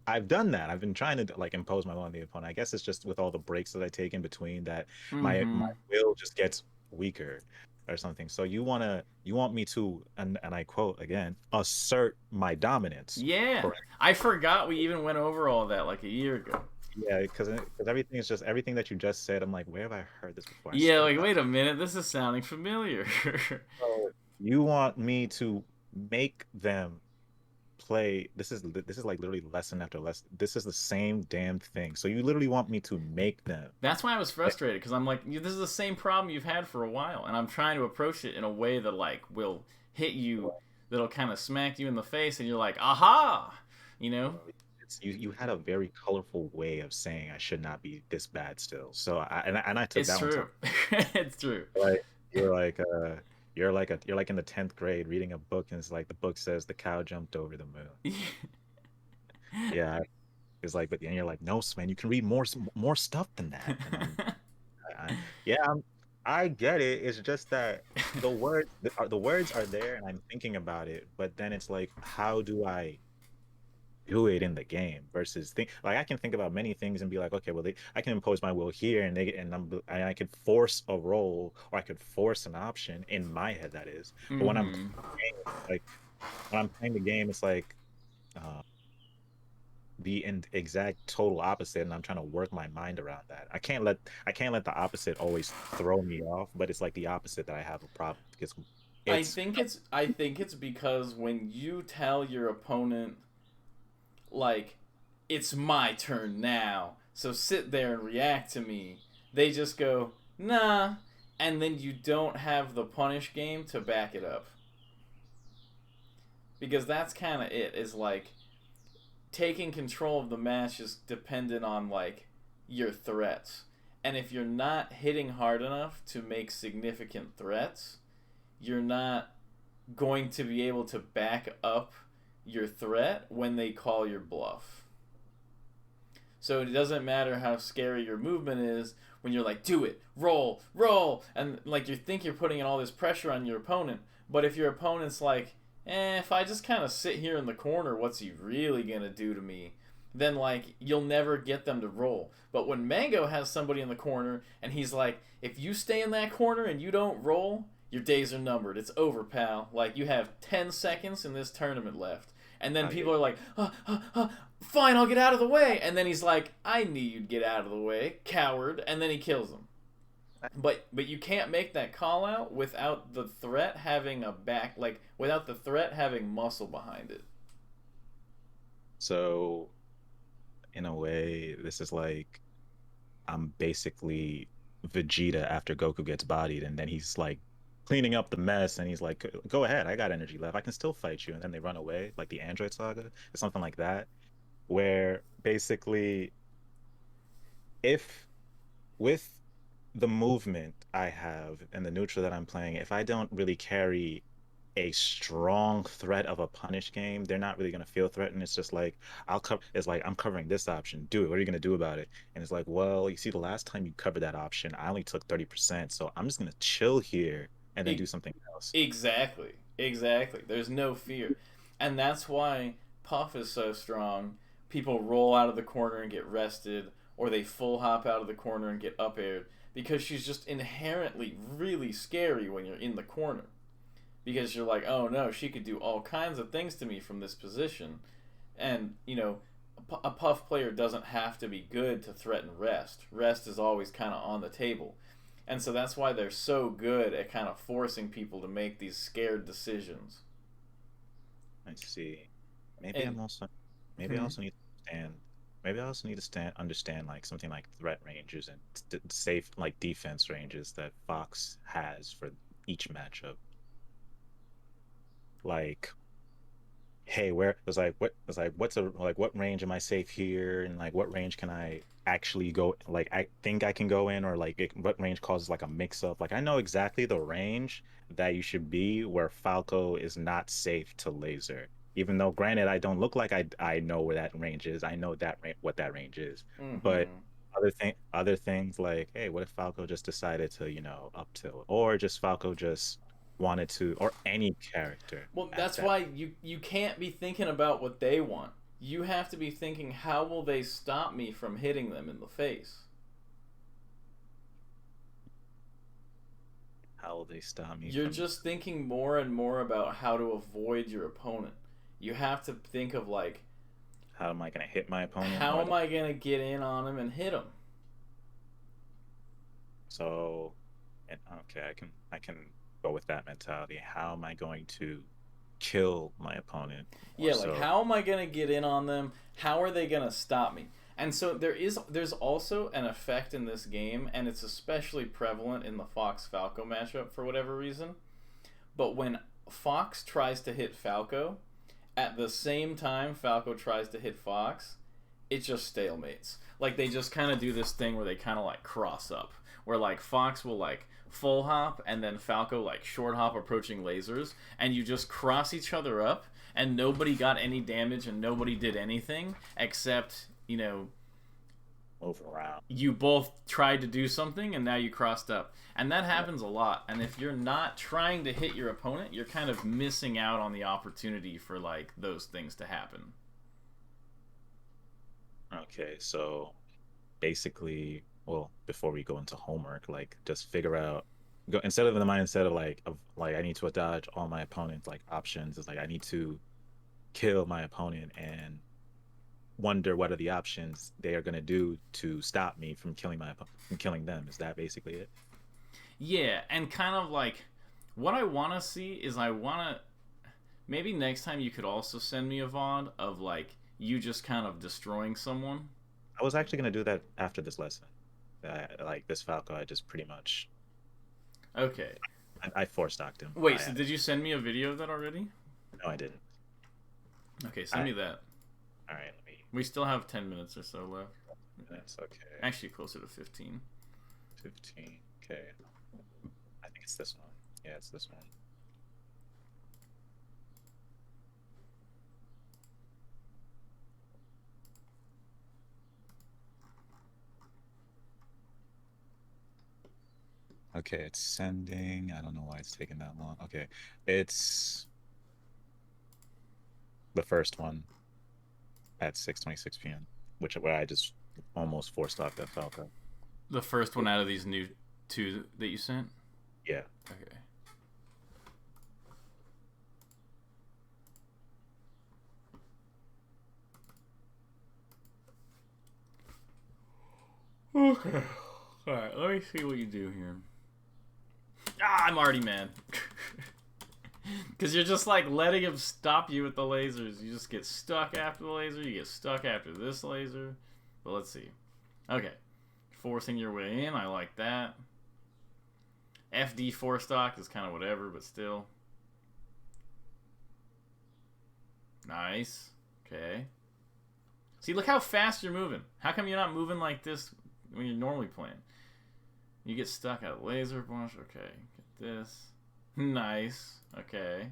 I've done that. I've been trying to like impose my will on the opponent. I guess it's just with all the breaks that I take in between that my Mm-hmm. will just gets weaker or something. So you want me to, and I quote again, assert my dominance. Yeah, Correct. I forgot we even went over all that like a year ago. Yeah, because everything is just everything that you just said. I'm like, where have I heard this before? I Yeah, swear to like God. wait a minute, this is sounding familiar. So you want me to make them play? This is like literally lesson after lesson. This is the same damn thing. So you literally want me to make them? That's why I was frustrated because I'm like, this is the same problem you've had for a while, and I'm trying to approach it in a way that like will hit you, that'll kind of smack you in the face, and you're like, aha, you know? You had a very colorful way of saying I should not be this bad still. So and I took It's that one to true. It's true. like you're like you're like in the 10th grade reading a book, and it's like the book says the cow jumped over the moon. Yeah, it's like, but and you're like, no, man, you can read more stuff than that. And I yeah, I get it. It's just that the words are there, and I'm thinking about it, but then it's like, how do I do it in the game versus think like I can think about many things and be like, okay, well, I can impose my will here, and I could force a role, or I could force an option in my head, that is. But Mm-hmm. like when I'm playing the game, it's like uh, the exact total opposite, and I'm trying to work my mind around that. I can't let the opposite always throw me off, but it's like the opposite that I have a problem because it's I think it's because when you tell your opponent, like, it's my turn now, so sit there and react to me, they just go, nah, and then you don't have the punish game to back it up. Because that's kind of it, is like, taking control of the match is dependent on, like, your threats. And if you're not hitting hard enough to make significant threats, you're not going to be able to back up your threat when they call your bluff. So it doesn't matter how scary your movement is when you're like, do it, roll, roll, and like you think you're putting all this pressure on your opponent, but if your opponent's like, if I just kind of sit here in the corner, what's he really gonna do to me? Then like you'll never get them to roll. But when Mango has somebody in the corner and he's like, if you stay in that corner and you don't roll, your days are numbered. It's over, pal. Like you have 10 seconds in this tournament left. And then people are like, fine, I'll get out of the way. And then he's like, I knew you'd get out of the way, coward. And then he kills him. But you can't make that call out without the threat having a back, like without the threat having muscle behind it. so in a way, this is like I'm basically Vegeta after Goku gets bodied, and then he's like cleaning up the mess, and he's like, "Go ahead, I got energy left. I can still fight you." And then they run away, like the Android Saga, or something like that, where basically, if with the movement I have and the neutral that I'm playing, if I don't really carry a strong threat of a punish game, they're not really gonna feel threatened. It's just like I'll cover. It's like I'm covering this option. Do it. What are you gonna do about it? And it's like, well, you see, the last time you covered that option, I only took 30%, so I'm just gonna chill here and then E- do something else. exactly, exactly. There's no fear, and that's why Puff is so strong. People roll out of the corner and get rested, or they full hop out of the corner and get up aired because she's just inherently really scary when you're in the corner. Because you're like, oh no, she could do all kinds of things to me from this position. And, a Puff player doesn't have to be good to threaten rest. Rest is always kind of on the table. And so that's why they're so good at kind of forcing people to make these scared decisions. I see. Maybe And, I'm also, maybe I hmm, also need to stand. Maybe I also need to understand like something like threat ranges and safe like defense ranges that Fox has for each matchup. Like, hey, where it's like what's a like what range am I safe here, and like what range can I actually go, like I think I can go in, or like what range causes like a mix up. Like I know exactly the range that you should be where Falco is not safe to laser. Even though granted I don't look like I know where that range is. I know what that range is. But mm-hmm. other things like, hey, what if Falco just decided to, up tilt, or just Falco just wanted to, or any character Well, at that's that. why you can't be thinking about what they want. You have to be thinking, how will they stop me from hitting them in the face? How will they stop me You're from? just thinking more and more about how to avoid your opponent. You have to think of like, How am I going to hit my opponent how more am than I gonna get in on him and him? so? And okay, I can go with that mentality. How am I going to kill my opponent more Yeah, like so? how am I gonna get in on them? How are they gonna stop me? And so there's also an effect in this game, and it's especially prevalent in the Fox Falco matchup for whatever reason. But when Fox tries to hit Falco, at the same time Falco tries to hit Fox, it just stalemates. Like they just kind of do this thing where they kind of like cross up, where like Fox will like full hop and then Falco like short hop approaching lasers, and you just cross each other up, and nobody got any damage and nobody did anything except, you know, move around. you both tried to do something and now you crossed up. And that happens a lot. And if you're not trying to hit your opponent, you're kind of missing out on the opportunity for like those things to happen. Okay, so basically, well, before we go into homework, like just figure out go instead of the mindset of like I need to dodge all my opponent's like options, is like I need to kill my opponent and wonder what are the options they are going to do to stop me from from killing them. Is that basically it? Yeah, and kind of like what I want to see is I want to maybe next time you could also send me a VOD of like you just kind of destroying someone. I was actually going to do that after this lesson. Like this Falco, I just pretty much Okay. I four stocked him. Wait, so did you send me a video of that already? No, I didn't. Okay, send me that. All right, let me. We still have 10 minutes or so left. That's okay. Actually, closer to 15. 15. Okay. I think it's this one. Yeah, it's this one. Okay, it's sending. I don't know why it's taking that long. Okay, it's the first one at 6:26 p.m., where I just almost four stocked that Falco. The first one out of these new two that you sent? Yeah. Okay. Okay. Alright, let me see what you do here. Ah, I'm already mad. Because you're just like letting him stop you with the lasers. You just get stuck after the laser. You get stuck after this laser. But let's see. Okay. Forcing your way in. I like that. FD 4 stock is kind of whatever, but still. Nice. Okay. See, look how fast you're moving. How come you're not moving like this when you're normally playing? You get stuck at a laser bunch. Okay. Get this. Nice. Okay.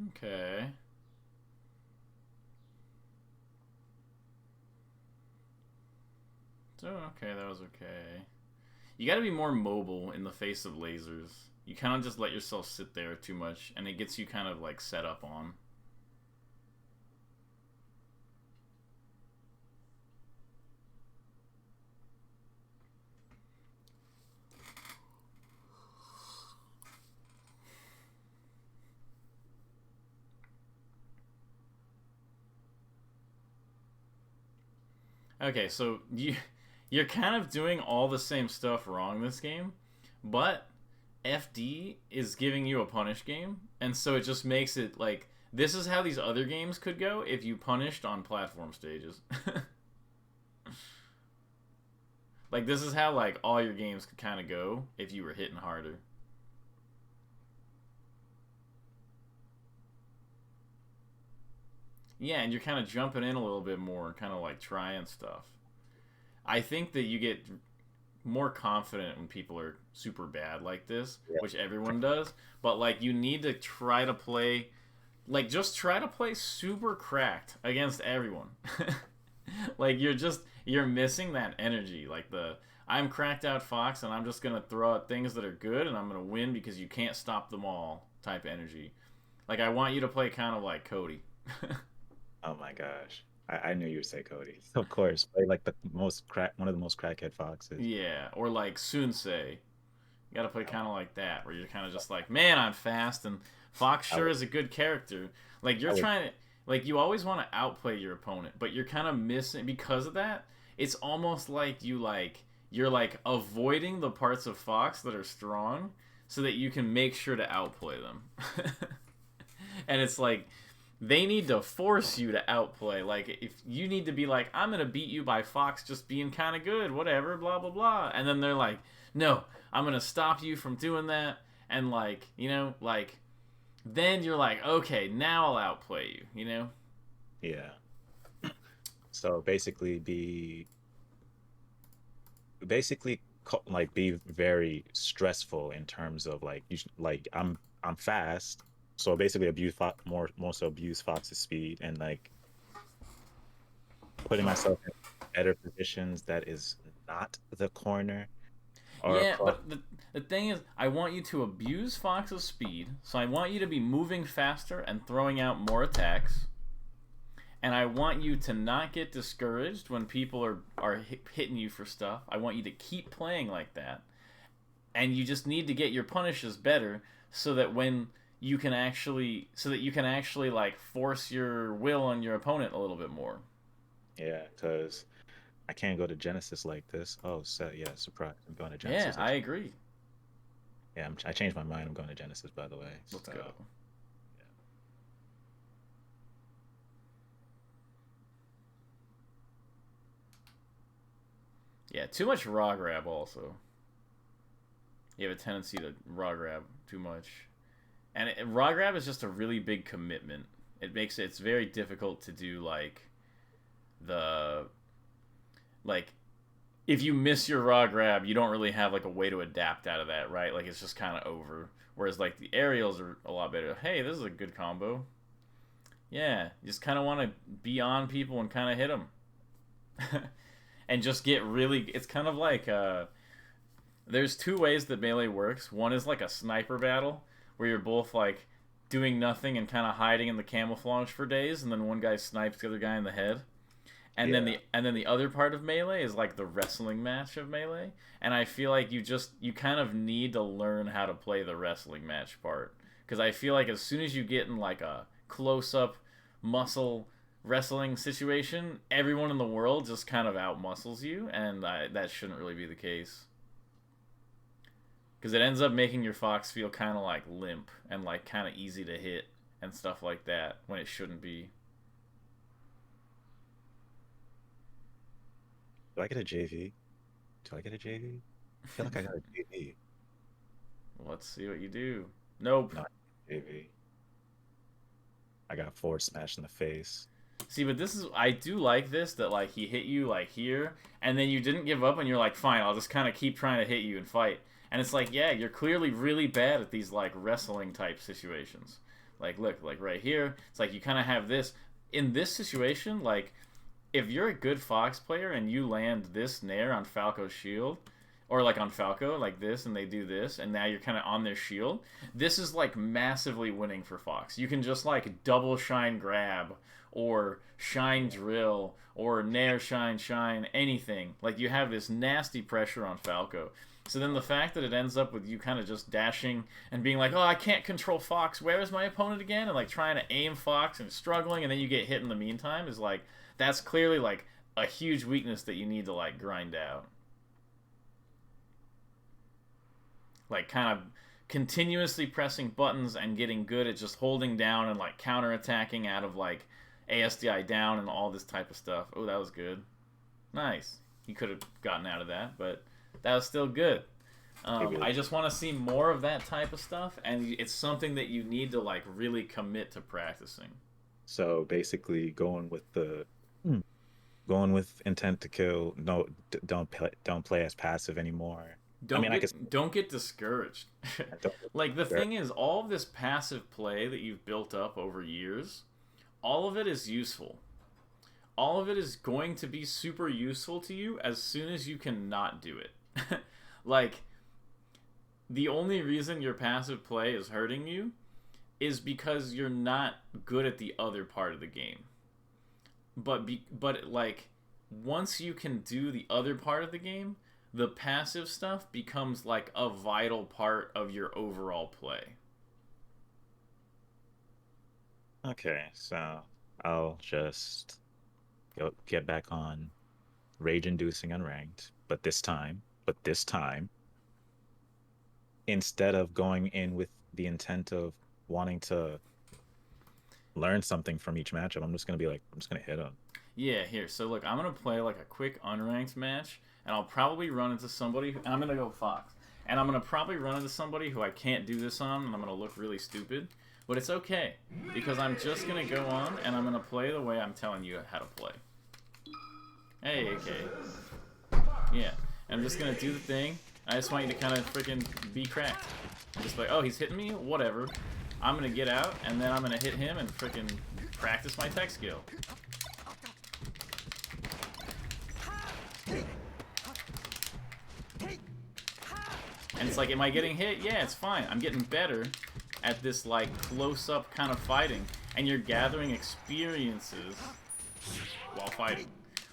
Okay. So, okay, that was okay. You gotta be more mobile in the face of lasers. You kind of just let yourself sit there too much, and it gets you kind of like set up on. Okay, so you're kind of doing all the same stuff wrong this game, but FD is giving you a punish game, and so it just makes it like this is how these other games could go if you punished on platform stages. Like this is how like all your games could kind of go if you were hitting harder. Yeah, and you're kind of jumping in a little bit more, kind of like trying stuff. I think that you get more confident when people are super bad like this, Yeah. which everyone does. But like, you need to try to play, like, just try to play super cracked against everyone. Like, you're missing that energy. Like I'm cracked out Fox, and I'm just gonna throw out things that are good, and I'm gonna win because you can't stop them all type energy. Like, I want you to play kind of like Cody. Oh my gosh. I knew you would say Cody. Of course. Play like one of the most crackhead foxes. Yeah, or like Sunsei. You gotta play kind of like that, where you're kind of just like, man, I'm fast, and Fox sure is a good character. Like, you're trying to, like, you always want to outplay your opponent, but you're kind of missing, because of that, it's almost like you're like avoiding the parts of Fox that are strong so that you can make sure to outplay them. And it's like, they need to force you to outplay. Like, if you need to be like, I'm going to beat you by Fox just being kind of good, whatever, blah, blah, blah. And then they're like, no, I'm going to stop you from doing that. and like like then you're like, okay, now I'll outplay you. Yeah. So basically like be very stressful in terms of like like I'm fast, so basically more so abuse Fox's speed and like putting myself in better positions that is not the corner or Yeah, across. but the thing is, I want you to abuse Fox's speed, so I want you to be moving faster and throwing out more attacks. And I want you to not get discouraged when people are hitting you for stuff. I want you to keep playing like that. And you just need to get your punishes better so that you can actually like force your will on your opponent a little bit more. Yeah, because I can't go to Genesis like this. Oh, so yeah, surprise! I'm going to Yeah, Genesis. I agree. Yeah, I changed my mind. I'm going to Genesis, by the way. Let's So go. Yeah, too much raw grab also. You have a tendency to raw grab too much. And raw grab is just a really big commitment. It's very difficult to do the like if you miss your raw grab, you don't really have like a way to adapt out of that, right? Like it's just kind of over. Whereas like the aerials are a lot better. Hey, this is a good combo. Yeah, you just kind of want to be on people and kind of hit them, and just get really. It's kind of like there's two ways that melee works. One is like a sniper battle where you're both like doing nothing and kind of hiding in the camouflage for days, and then one guy snipes the other guy in the head. yeah, And then the other part of melee is like the wrestling match of melee. And I feel like you kind of need to learn how to play the wrestling match part because I feel like as soon as you get in like a close up muscle wrestling situation, everyone in the world just kind of out muscles you, and that shouldn't really be the case because it ends up making your fox feel kind of like limp and like kind of easy to hit and stuff like that when it shouldn't be. do I get a JV? Do I get a JV? I feel like I got a JV. Let's see what you do. Nope. Not JV. I got forward smash in the face. See, but this is I do like this that like he hit you like here, and then you didn't give up, and you're like, fine, I'll just kind of keep trying to hit you and fight. And it's like, yeah, you're clearly really bad at these like wrestling type situations. Like, look, like right here, it's like you kind of have this in this situation. Like, if you're a good Fox player and you land this nair on Falco's shield, or like on Falco, like this, and they do this, and now you're kind of on their shield. This is like massively winning for Fox. You can just like double shine grab, or shine drill, or nair shine, anything. Like you have this nasty pressure on Falco. So then the fact that it ends up with you kind of just dashing and being like, oh, I can't control Fox. Where is my opponent again? And like trying to aim Fox and struggling, and then you get hit in the meantime is like, that's clearly like a huge weakness that you need to like grind out. Like kind of continuously pressing buttons and getting good at just holding down and like counterattacking out of like ASDI down and all this type of stuff. Oh, that was good. Nice. You could have gotten out of that, but that was still good. I just want to see more of that type of stuff, and it's something that you need to like really commit to practicing. So basically, Hmm. going with intent to kill. No, don't play as passive anymore. I mean, I guess Don't get discouraged. I don't. Like the thing is, all of this passive play that you've built up over years, all of it is useful. All of it is going to be super useful to you as soon as you can not do it. Like the only reason your passive play is hurting you is because you're not good at the other part of the game. But like once you can do the other part of the game, the passive stuff becomes like a vital part of your overall play. Okay, so I'll just get back on rage-inducing unranked, but this time, instead of going in with the intent of wanting to learn something from each matchup, I'm just gonna be like, I'm just gonna hit them. Yeah, here. So look, I'm gonna play like a quick unranked match, and I'll probably run into somebody. And I'm gonna go Fox, And I'm going to probably run into somebody who I can't do this on, and I'm going to look really stupid. But it's okay, because I'm just going to go on, and I'm going to play the way I'm telling you how to play. Hey, okay. Yeah. I'm just going to do the thing. I just want you to kind of freaking be cracked. I'm just like, oh, he's hitting me? Whatever. I'm going to get out, and then I'm going to hit him and freaking practice my tech skill. And it's like, am I getting hit? Yeah, it's fine. I'm getting better at this, like, close-up kind of fighting. And you're gathering experiences while fighting.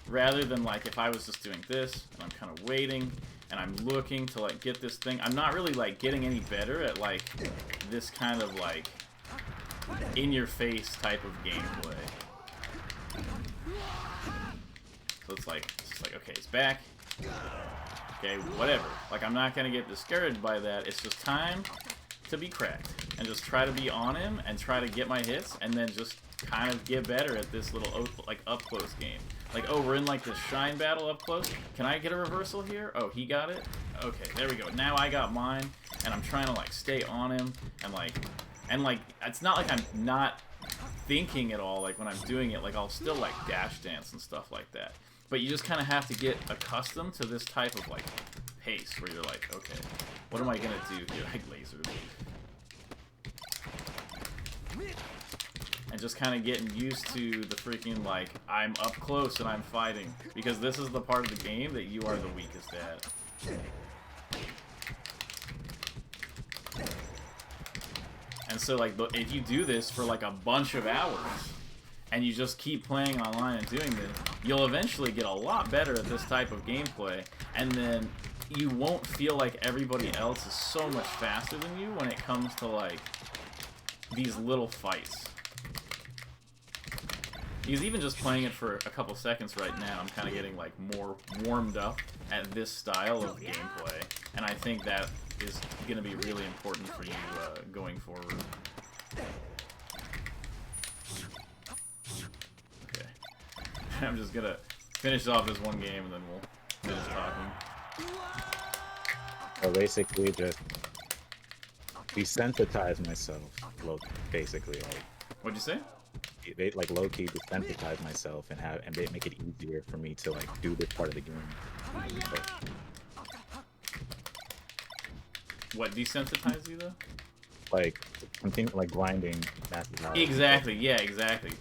Rather than, like, if I was just doing this, and I'm kind of waiting, and I'm looking to, like, get this thing. I'm not really, like, getting any better at, like, this kind of, like, in-your-face type of gameplay. So it's like, okay, it's back. Okay, whatever. Like, I'm not gonna get discouraged by that. It's just time to be cracked. And just try to be on him and try to get my hits and then just kind of get better at this little, like, up-close game. Like, oh, we're in, like, this shine battle up close. Can I get a reversal here? Oh, he got it? Okay, there we go. Now I got mine, and I'm trying to, like, stay on him and, like, it's not like I'm not thinking at all, like, when I'm doing it. Like, I'll still, like, dash dance and stuff like that. But you just kind of have to get accustomed to this type of, like, pace where you're like, okay, what am I going to do here? Like, laser leaf. And just kind of getting used to the freaking, like, I'm up close and I'm fighting. Because this is the part of the game that you are the weakest at. And so, like, if you do this for, like, a bunch of hours, and you just keep playing online and doing this, you'll eventually get a lot better at this type of gameplay, and then you won't feel like everybody else is so much faster than you when it comes to, like, these little fights. Because even just playing it for a couple seconds right now, I'm kind of getting, like, more warmed up at this style of gameplay, and I think that is going to be really important for you going forward. Okay. I'm just going to finish off this one game, and then we'll finish talking. So basically, just desensitize myself, basically. Like, What'd you say? Like low-key desensitize myself and make it easier for me to, like, do this part of the game. So, What, desensitize you, though? like, continue, like, grinding massive hours. Exactly, yeah, exactly.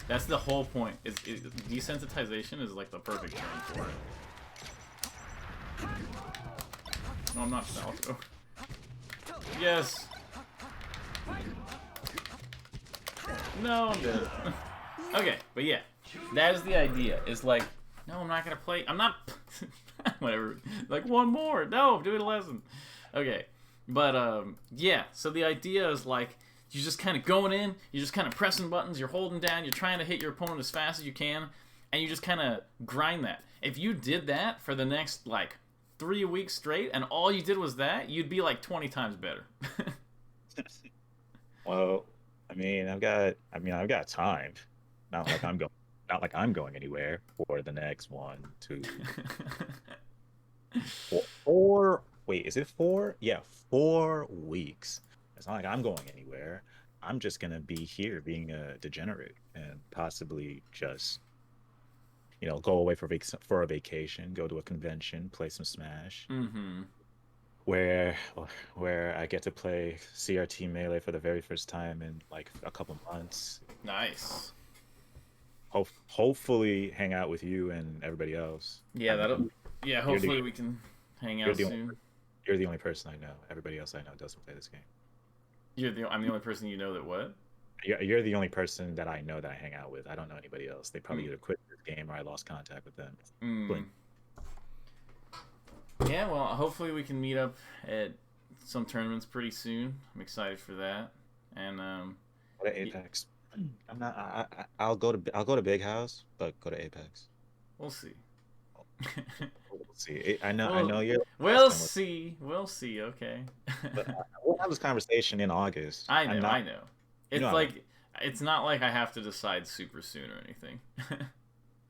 That's the whole point. Desensitization is, like, the perfect term for it. No, I'm not Falco. Yes! No, I'm dead. Okay, but yeah. That is the idea. Is like, no, I'm not gonna play. I'm not... Whatever. Like, one more. No, do it a lesson. Okay. But, yeah. So the idea is, like, you're just kind of going in, you're just kind of pressing buttons, you're holding down, you're trying to hit your opponent as fast as you can, and you just kind of grind that. If you did that for the next, like, 3 weeks straight, and all you did was that, you'd be, like, 20 times better. Well, I've got time. Not like I'm going anywhere for the next 1, 2, 4. Wait, is it 4? Yeah, 4 weeks. It's not like I'm going anywhere. I'm just gonna be here being a degenerate and possibly just, go away for a vacation, go to a convention, play some Smash, where I get to play CRT Melee for the very first time in, like, a couple months. Nice. Hopefully hang out with you and everybody else. Yeah, hopefully we can hang out soon. You're the only person I know. Everybody else I know doesn't play this game. I'm the only person you know that what? You're the only person that I know that I hang out with. I don't know anybody else. They probably either quit this game or I lost contact with them. Yeah, well, hopefully we can meet up at some tournaments pretty soon. I'm excited for that. And go to Apex. I'll go to Big House, but go to Apex. We'll see. We'll see. I know you're. We'll see. Okay. But we'll have this conversation in August. I know. It's it's not like I have to decide super soon or anything. And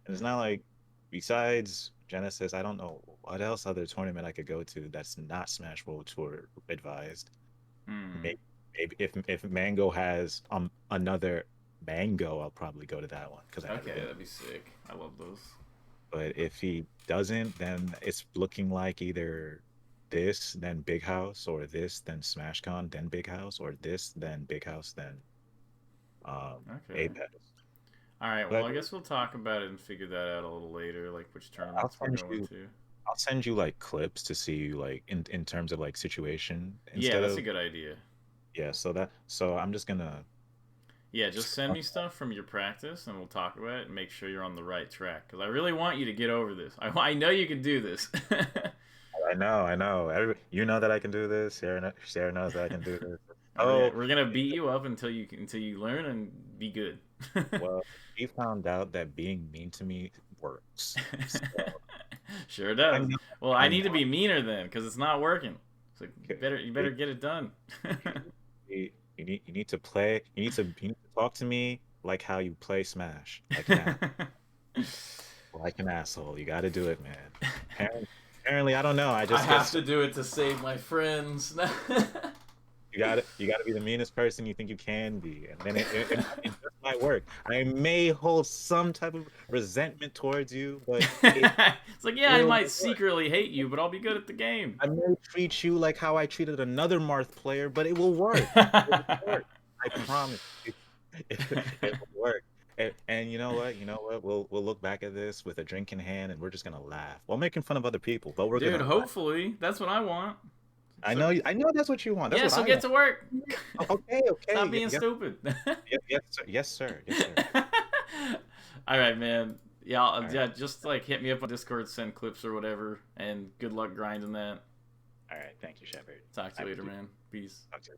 it's not like besides Genesis, I don't know what else other tournament I could go to that's not Smash World Tour advised. Hmm. Maybe if Mango has another Mango, I'll probably go to that one because I never Okay, been. that'd be sick. I love those. But if he doesn't, then it's looking like either this, then Big House, or this, then SmashCon, then Big House, or this, then Big House, then Okay. Apex. All right. Well, But I guess we'll talk about it and figure that out a little later, like which I'll tournaments we're send going you to. I'll send you like clips to see like in terms of like situation Yeah, instead that's a of good idea. yeah, so I'm just gonna Yeah, just send me stuff from your practice and we'll talk about it and make sure you're on the right track. Because I really want you to get over this. I know you can do this. I know. You know that I can do this. Sarah knows that I can do this. we're, Oh, we're gonna beat you up until you learn and be good. well, she found out that being mean to me works. So Sure I does. know, Well, I I need know. to be meaner then, because it's not working. So you better You, get it done. you need to play. You need to talk to me like how you play Smash, like an ass, like an asshole. You got to do it, man. Apparently, apparently, I don't know. I I just get have so to do it to save my friends. you got to be the meanest person you think you can be, and then it just might work. I may hold some type of resentment towards you, but it It's like, yeah, I will might work. secretly hate you, but I'll be good at the game. I may treat you like how I treated another Marth player, but it will work. It will work. I promise. It will work. And you know what? You know what? We'll look back at this with a drink in hand, and we're just gonna laugh while making fun of other people, but we're Dude, gonna laugh. hopefully. That's what I want. I So, know. I know that's what you want. That's yeah, what so I get want. to work. Okay. Okay. Stop being Yes. stupid. Yes, sir. Yes, sir. Yes, sir. All right, man. Yeah, All right. yeah, just like hit me up on Discord, send clips or whatever, and good luck grinding that. All right. Thank you, Shepard. Talk to I you will later, do. man. Peace. Talk to you.